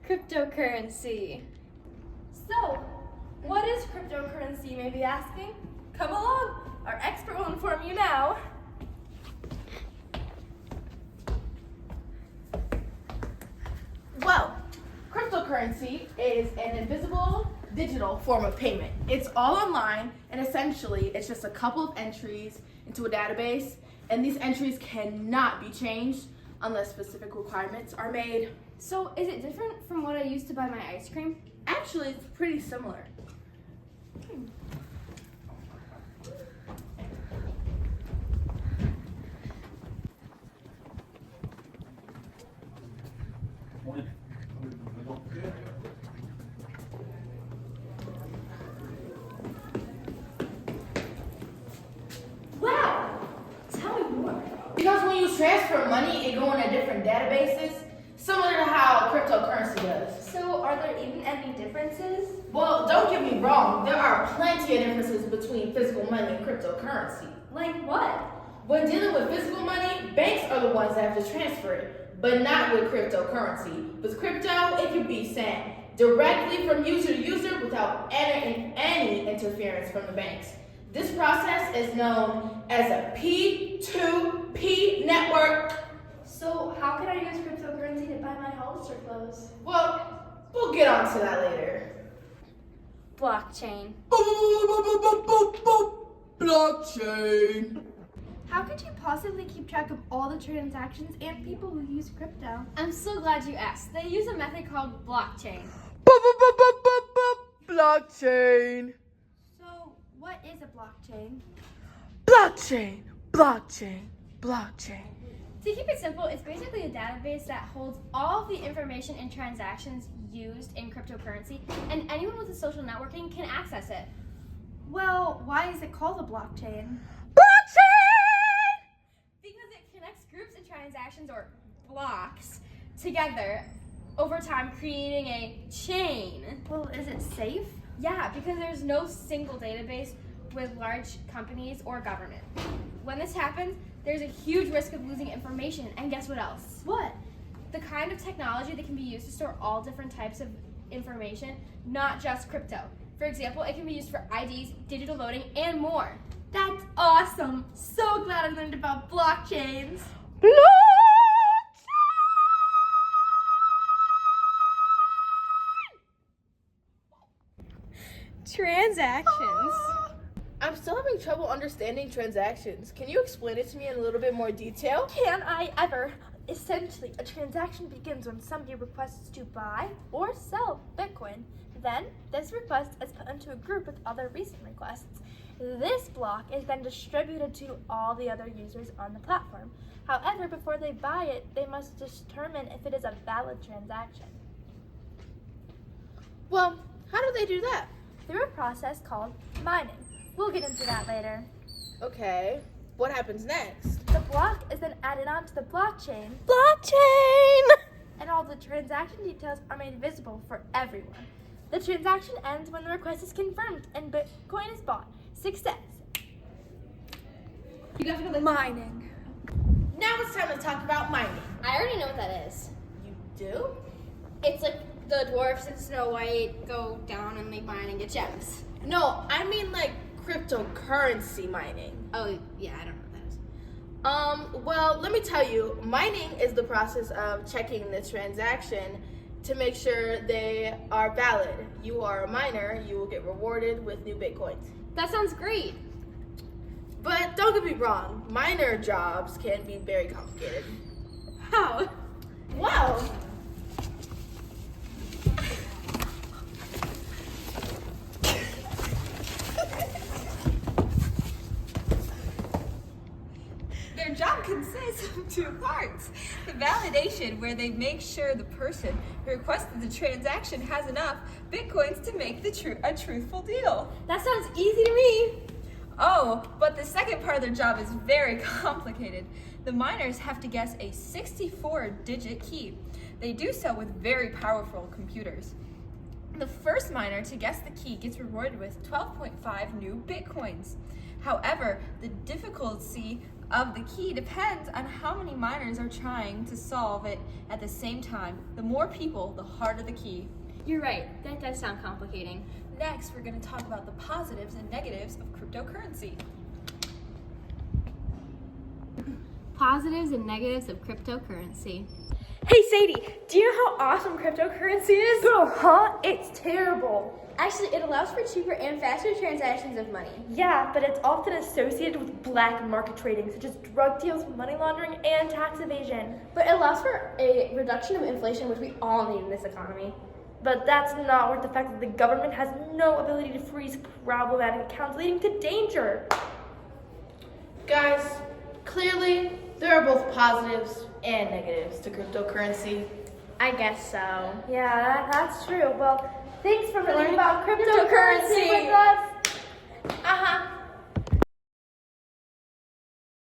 Cryptocurrency. So, what is cryptocurrency, you may be asking? Come along, our expert will inform you now. Well, cryptocurrency is an invisible digital form of payment. It's all online, and essentially it's just a couple of entries into a database, and these entries cannot be changed unless specific requirements are made. So is it different from what I used to buy my ice cream? Actually, it's pretty similar. Wow! Tell me more. Because when you transfer money, it goes into different databases, similar to how cryptocurrency does. So are there even any differences? Well, don't get me wrong, there are plenty of differences between physical money and cryptocurrency. Like what? When dealing with physical money, banks are the ones that have to transfer it, but not with cryptocurrency. With crypto, it can be sent directly from user to user without any interference from the banks. This process is known as a P2P network. So how can I use cryptocurrency to buy my hollister clothes? Well, we'll get on to that later. Blockchain. Blockchain. How could you possibly keep track of all the transactions and people who use crypto? I'm so glad you asked. They use a method called blockchain. Blockchain. So, what is a blockchain? Blockchain. Blockchain. Blockchain. To keep it simple, it's basically a database that holds all of the information and transactions used in cryptocurrency, and anyone with a social networking can access it. Well, why is it called a blockchain? Because it connects groups and transactions, or blocks, together over time, creating a chain. Well, is it safe? Yeah, because there's no single database with large companies or government. When this happens, there's a huge risk of losing information, and guess what else? What? The kind of technology that can be used to store all different types of information, not just crypto. For example, it can be used for IDs, digital voting, and more. That's awesome! So glad I learned about blockchains. Transactions. I'm still having trouble understanding transactions. Can you explain it to me in a little bit more detail? Can I ever? Essentially, a transaction begins when somebody requests to buy or sell Bitcoin. Then, this request is put into a group with other recent requests. This block is then distributed to all the other users on the platform. However, before they buy it, they must determine if it is a valid transaction. Well, how do they do that? Through a process called mining. We'll get into that later. Okay, what happens next? The block is then added onto the blockchain, and all the transaction details are made visible for everyone. The transaction ends when the request is confirmed and Bitcoin is bought. Success. Mining. Now it's time to talk about mining. I already know what that is. You do? It's like the dwarfs in Snow White go down and they mine and get gems. No, I mean like cryptocurrency mining. Oh, yeah, I don't know what that is. Well, let me tell you, mining is the process of checking the transaction to make sure they are valid. You are a miner, you will get rewarded with new Bitcoins. That sounds great. But don't get me wrong, miner jobs can be very complicated. How? Well, Their job consists of two parts. The validation, where they make sure the person who requested the transaction has enough Bitcoins to make a truthful deal. That sounds easy to me. Oh, but the second part of their job is very complicated. The miners have to guess a 64-digit key. They do so with very powerful computers. The first miner to guess the key gets rewarded with 12.5 new Bitcoins. However, the difficulty of the key depends on how many miners are trying to solve it at the same time. The more people, the harder the key. You're right, that does sound complicating. Next, we're going to talk about the positives and negatives of cryptocurrency. Positives and negatives of cryptocurrency. Hey Sadie, do you know how awesome cryptocurrency is? Girl, huh? It's terrible. Actually, it allows for cheaper and faster transactions of money. Yeah, but it's often associated with black market trading, such as drug deals, money laundering, and tax evasion. But it allows for a reduction of inflation, which we all need in this economy. But that's not worth the fact that the government has no ability to freeze problematic accounts, leading to danger. Guys, clearly there are both positives and negatives to cryptocurrency. I guess so. Yeah, that's true. Well, thanks for learning about cryptocurrency with us.